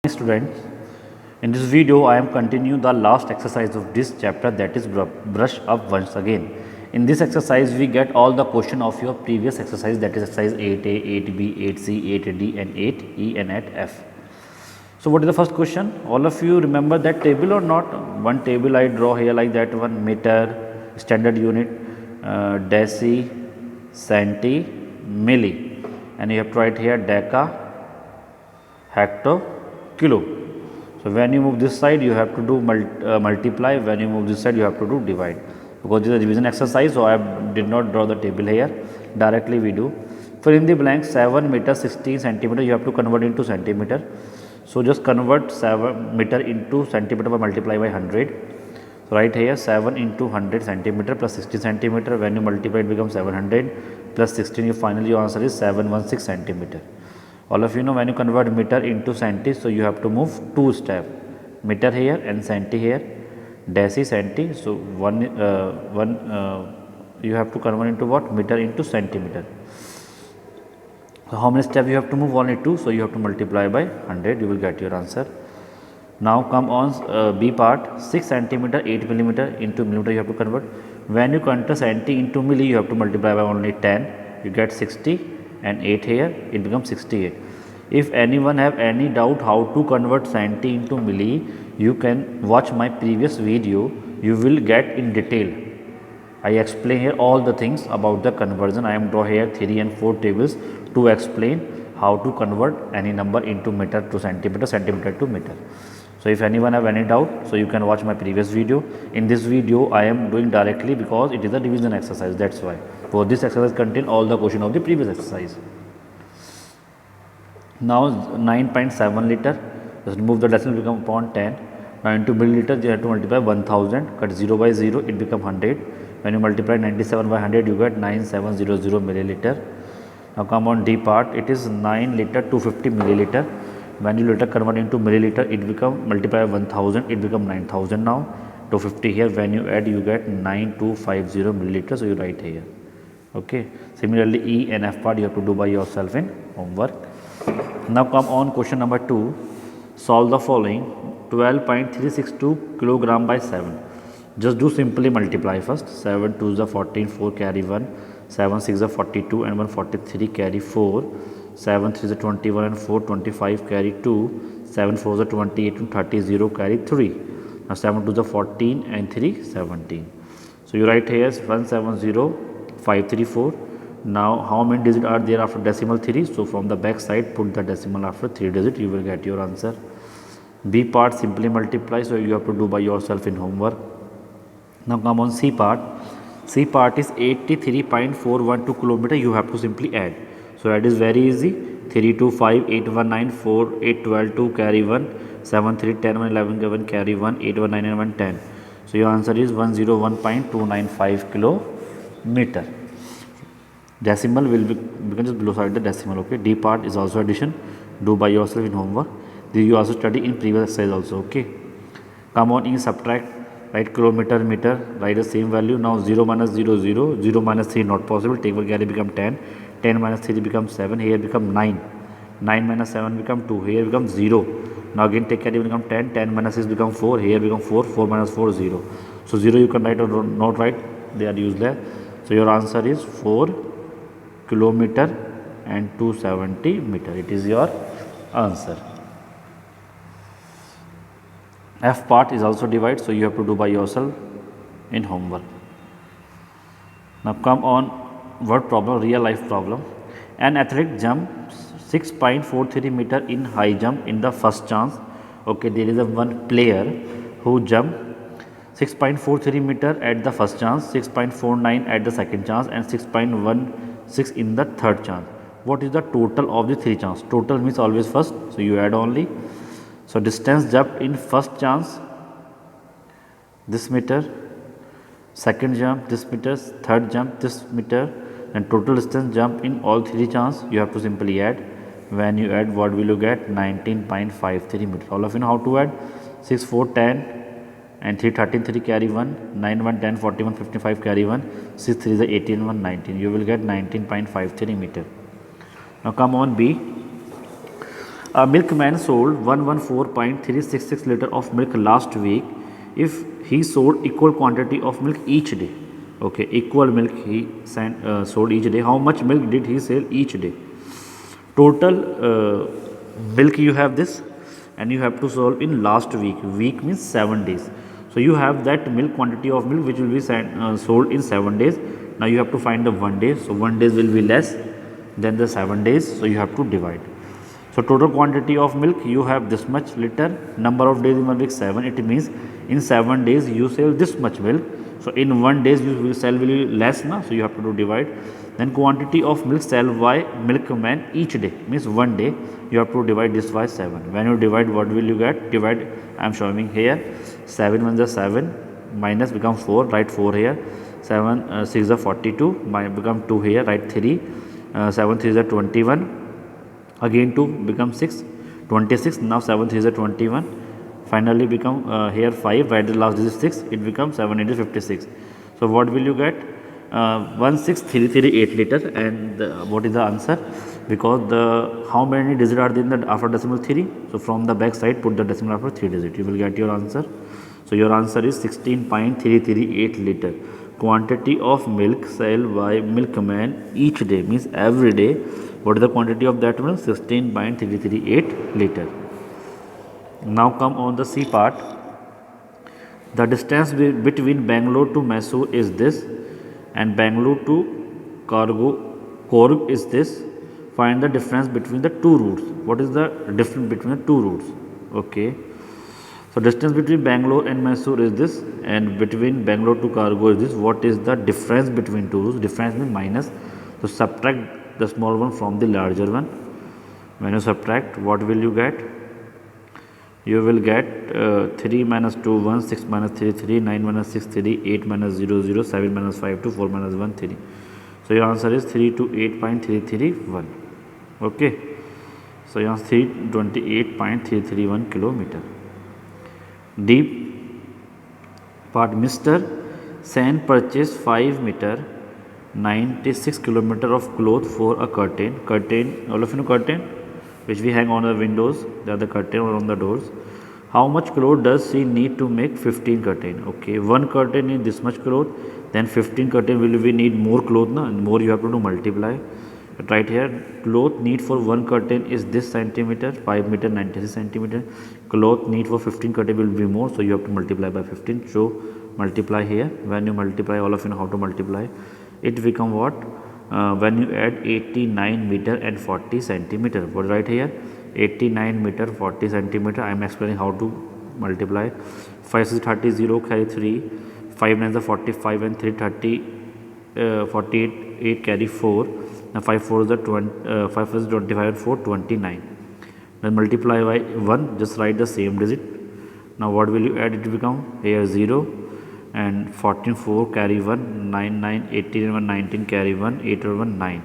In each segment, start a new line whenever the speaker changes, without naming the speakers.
Students, in this video I am continue the last exercise of this chapter, that is brush up once again. In this exercise we get all the question of your previous exercise, that is exercise 8a, 8b, 8c, 8d and 8e and 8f. So what is the first question? All of you remember that table or not? One table I draw here like that one: meter, standard unit, deci, centi, milli, and you have to write here deca, hecto, kilo. So when you move this side you have to do multiply, when you move this side you have to do divide. Because this is a division exercise, so I did not draw the table here, directly we do. Fill in the blank. 7 meter 16 centimeter you have to convert into centimeter. So just convert 7 meter into centimeter by multiply by 100. So right here 7 into 100 centimeter plus 60 centimeter. When you multiply it becomes 700 plus 16. Finally your answer is 716 centimeter. All of you know when you convert meter into centi, so you have to move 2 steps. Meter here and centi here, deci, centi. So you have to convert into what? Meter into centimeter. So how many steps you have to move? Only 2. So you have to multiply by 100. You will get your answer. Now come on B part. 6 centimeter 8 millimeter into millimeter you have to convert. When you convert centi into milli, you have to multiply by only 10. You get 60. And 8 here, it becomes 68. If anyone have any doubt how to convert centi into milli, you can watch my previous video. You will get in detail. I explain here all the things about the conversion. I am draw here 3 and 4 tables to explain how to convert any number into meter to centimeter, centimeter to meter. So if anyone have any doubt, so you can watch my previous video. In this video I am doing directly because it is a division exercise, that's why. For this exercise contain all the question of the previous exercise. Now 9.7 liter, just remove the decimal, become upon 10. Now into milliliter you have to multiply 1000, cut 0 by 0, it become 100. When you multiply 97 by 100 you get 9700 milliliter. Now come on D part, it is 9 liter 250 milliliter. When you later convert into milliliter, it become multiply 1000, it become 9000 now. 250 here, when you add you get 9250 milliliter, so you write here. Okay. Similarly E and F part you have to do by yourself in homework. Now come on question number 2. Solve the following: 12.362 kilogram by 7. Just do simply multiply first. 7 2s are 14, 4 carry 1, 7 6 are 42 and 143 carry 4. 7 3 is 21 and 4 25 carry 2, 7 4 is 28 and 30 0 carry 3. Now 7 2 is 14 and 3 17. So you write here 170534. Now how many digits are there after decimal 3? So from the back side put the decimal after 3 digits, you will get your answer. B part simply multiply, so you have to do by yourself in homework. Now come on C part. C part is 83.412 kilometer, you have to simply add. So that is very easy. 3 2 5 8 1 9 4 8 12 2 carry 1, 7 3 10 1 11 11 carry 1, 8 1 9 and 1 10. So your answer is 101.295 kilometer. Decimal will be, you can just below side the decimal. Okay. D part is also addition. Do by yourself in homework. This you also study in previous exercise also. Okay. Come on in subtract. Write kilometer, meter. Write the same value. Now 0 minus 0 0. 0 minus 3 not possible. Take one carry become 10. 10 minus 3 becomes 7, here become 9. 9 minus 7 become 2, here becomes 0. Now again take carry become 10. 10 minus 6 become 4, here become 4. 4 minus 4 0. So 0 you can write or not write, they are useless. So your answer is 4 kilometer and 270 meter. It is your answer. F part is also divide, so you have to do by yourself in homework. Now come on word problem, real life problem. An athlete jumps 6.43 meter in high jump in the first chance. Okay, there is a one player who jumped 6.43 meter at the first chance, 6.49 at the second chance and 6.16 in the third chance. What is the total of the 3 chance? Total means always first, so you add only. So distance jumped in first chance, this meter, second jump this meter, third jump this meter, and total distance jump in all 3 chance you have to simply add. When you add, what will you get? 19.53 meter. All of you know how to add. 6 4 10 and 3 13 3 carry 1, 9 1 10 41 55 carry 1, 6 3 is 18 1 19. You will get 19.53 meter. Now come on B. A milkman sold 114.366 liter of milk last week. If he sold equal quantity of milk each day, okay, equal milk he sold each day, how much milk did he sell each day? Total milk you have this, and you have to solve in last week. Week means 7 days. So you have that milk quantity of milk which will be sold in 7 days. Now you have to find the 1 day. So 1 days will be less than the 7 days. So you have to divide. So total quantity of milk you have this much liter. Number of days in 1 week 7. It means in 7 days you sell this much milk. So in 1 days you will sell will be less now. So you have to do divide. Then quantity of milk sold by milkman each day means 1 day. You have to divide this by 7. When you divide, what will you get? Divide, I am showing here. 7 1 is 7, minus become 4, write 4 here. 7 6 is 42, become 2 here, write 3. 7 3 is 21, again 2 become 6, 26. Now 7 3 is 21. Finally become here 5, write the last digit 6, it becomes 7 into 56. So what will you get? 16338 liter. And what is the answer? Because the how many digits are there in the after decimal 3? So from the back side put the decimal after 3 digit, you will get your answer. So your answer is 16.338 liter. Quantity of milk sold by milkman each day means every day. What is the quantity of that milk? 16.338 liter. Now come on the C part. The distance between Bangalore to Mysore is this, and Bangalore to Coorg is this. Find the difference between the two routes. What is the difference between the two routes? Okay. So distance between Bangalore and Mysore is this, and between Bangalore to Coorg is this. What is the difference between two routes? Difference means minus. So subtract the small one from the larger one. When you subtract, what will you get? You will get 3 minus 2 1, 6 minus 3 3, 9 minus 6 3, 8 minus 0 0, 7 minus 5 2, 4 minus 1 3. So your answer is 328.331. Okay. So your answer is 328.331 kilometer. Deep part. Mr. Sen purchased 5 meter 96 kilometer of cloth for a curtain. Curtain, all of you know curtain, which we hang on the windows. They are the curtain or on the doors. How much cloth does she need to make 15 curtain? Okay, one curtain is this much cloth, then 15 curtain will we need more cloth, na? And more you have to do multiply. Right here, cloth need for one curtain is this centimeter, 5 meter 96 centimeter. Cloth need for 15 curtain will be more, so you have to multiply by 15. So multiply here. When you multiply, all of you know how to multiply. It become what? When you add 89 meter and 40 centimeter. What right here? 89 meter 40 centimeter. I am explaining how to multiply. 5 is 30, 0 carry 3. 5 9 is 45 and 3 30. 48 8 carry 4. Now 5 4 is 20. 5 is 25 and 4 29. Then multiply by 1. Just write the same digit. Now what will you add? It become here 0. And 14 4 carry 1, 9 9, 18 and 1 19 carry 1, 8 or 1 9,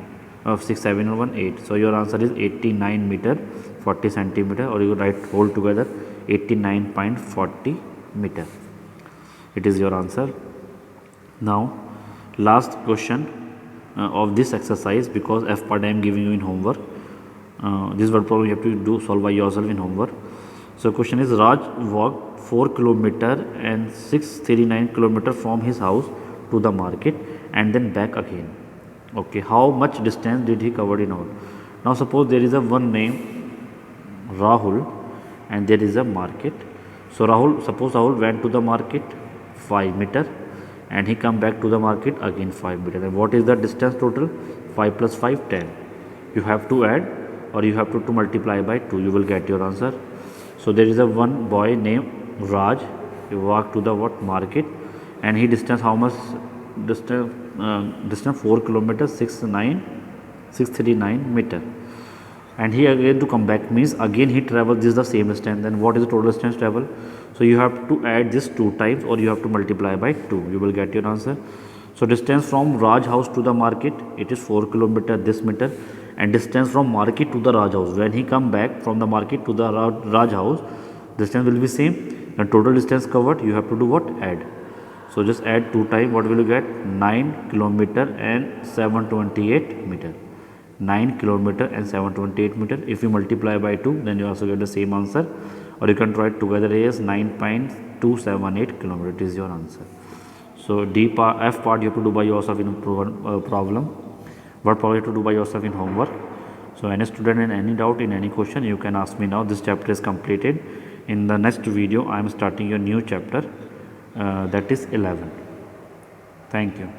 6 7 or 1 8. So your answer is 89 meter 40 centimeter, or you write whole together 89.40 meter. It is your answer. Now last question of this exercise, because F part I am giving you in homework. This word problem you have to do solve by yourself in homework. So question is, Raj walked 4 kilometer and 639 kilometer from his house to the market and then back again. Okay, how much distance did he cover in all? Now suppose there is a one name Rahul and there is a market. So suppose Rahul went to the market 5 meter and he come back to the market again 5 meter. And what is the distance total? 5 plus 5 10. You have to add or you have to multiply by 2. You will get your answer. So there is a one boy named Raj. He walked to the market, and he distance how much? Distance 4 kilometers 639 meter. And he again to come back means again he travel this is the same distance. Then what is the total distance travel? So you have to add this 2 times or you have to multiply by 2. You will get your answer. So distance from Raj house to the market, it is 4 kilometer this meter, and distance from market to the Raj house, when he come back from the market to the Raj house, distance will be same. And total distance covered, you have to do what? Add. So just add 2 times. What will you get? 9 kilometer and 728 meter. 9 kilometer and 728 meter. If you multiply by 2, then you also get the same answer, or you can write together as 9.278 kilometer. It is your answer. So F part you have to do by yourself in problem. What problem you have to do by yourself in homework. So any student in any doubt in any question, you can ask me now. This chapter is completed. In the next video I am starting a new chapter, that is 11. Thank you.